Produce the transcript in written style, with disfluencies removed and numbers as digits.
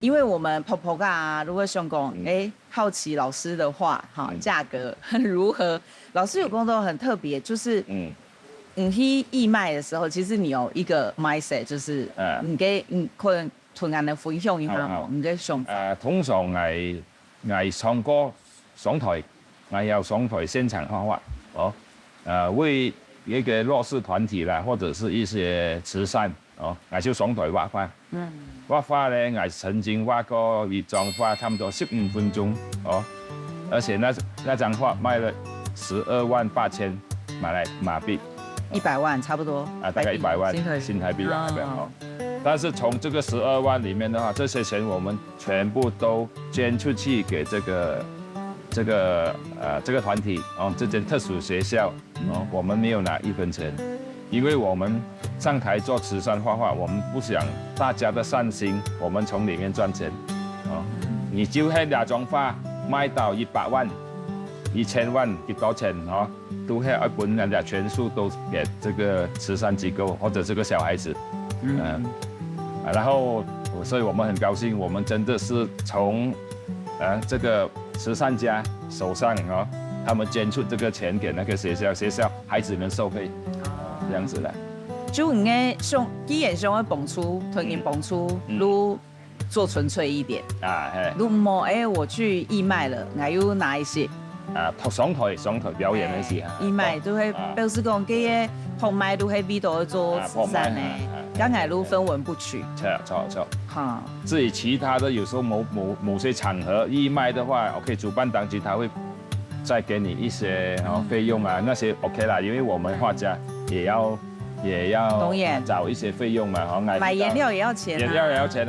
因為我們婆婆啊，如果想講，好奇老師的話，哈，價格如何？老師有工作很特別，就是去義賣的時候，其實你有一個 mindset，就是你可能同人哋分享一下冇，你嘅想法。通常藝唱歌上台，要上台現場畫畫，為一個弱勢團體啦，或者是一些慈善就上台畫畫。畫畫呢，我曾經畫過一張畫，差不多15分鐘而且那張畫賣了12.8萬馬幣，100萬差不多大概100萬新台幣吧。但是從這個12萬裡面的話，這些錢我們全部都捐出去給這個團體這間特殊學校我們沒有拿1分錢。因為我們上台做慈善畫畫，我們不想大家的善心，我們從裡面賺錢。你就係那張畫賣到100萬、1000萬幾多錢都係一本人家全數都給這個慈善機構或者這個小孩子。然後所以我們很高興，我們真的是從這個慈善家手上他們捐出這個錢給那個學校孩子們受惠。這樣子啦，就應該既然想要蹦出，突然蹦出，如做純粹一點如冇我去義賣了，我要拿一些上台表演的時候，義賣就會表示講，這些紅賣都喺邊度做慈善呢，剛才都分文不取。錯。至於其他的，有時候某些場合義賣的話，OK， 主辦當局他會再給你一些費用那些 OK 啦，因為我們畫家也要找一些費用嘛，買顏料也要錢，顏料也要錢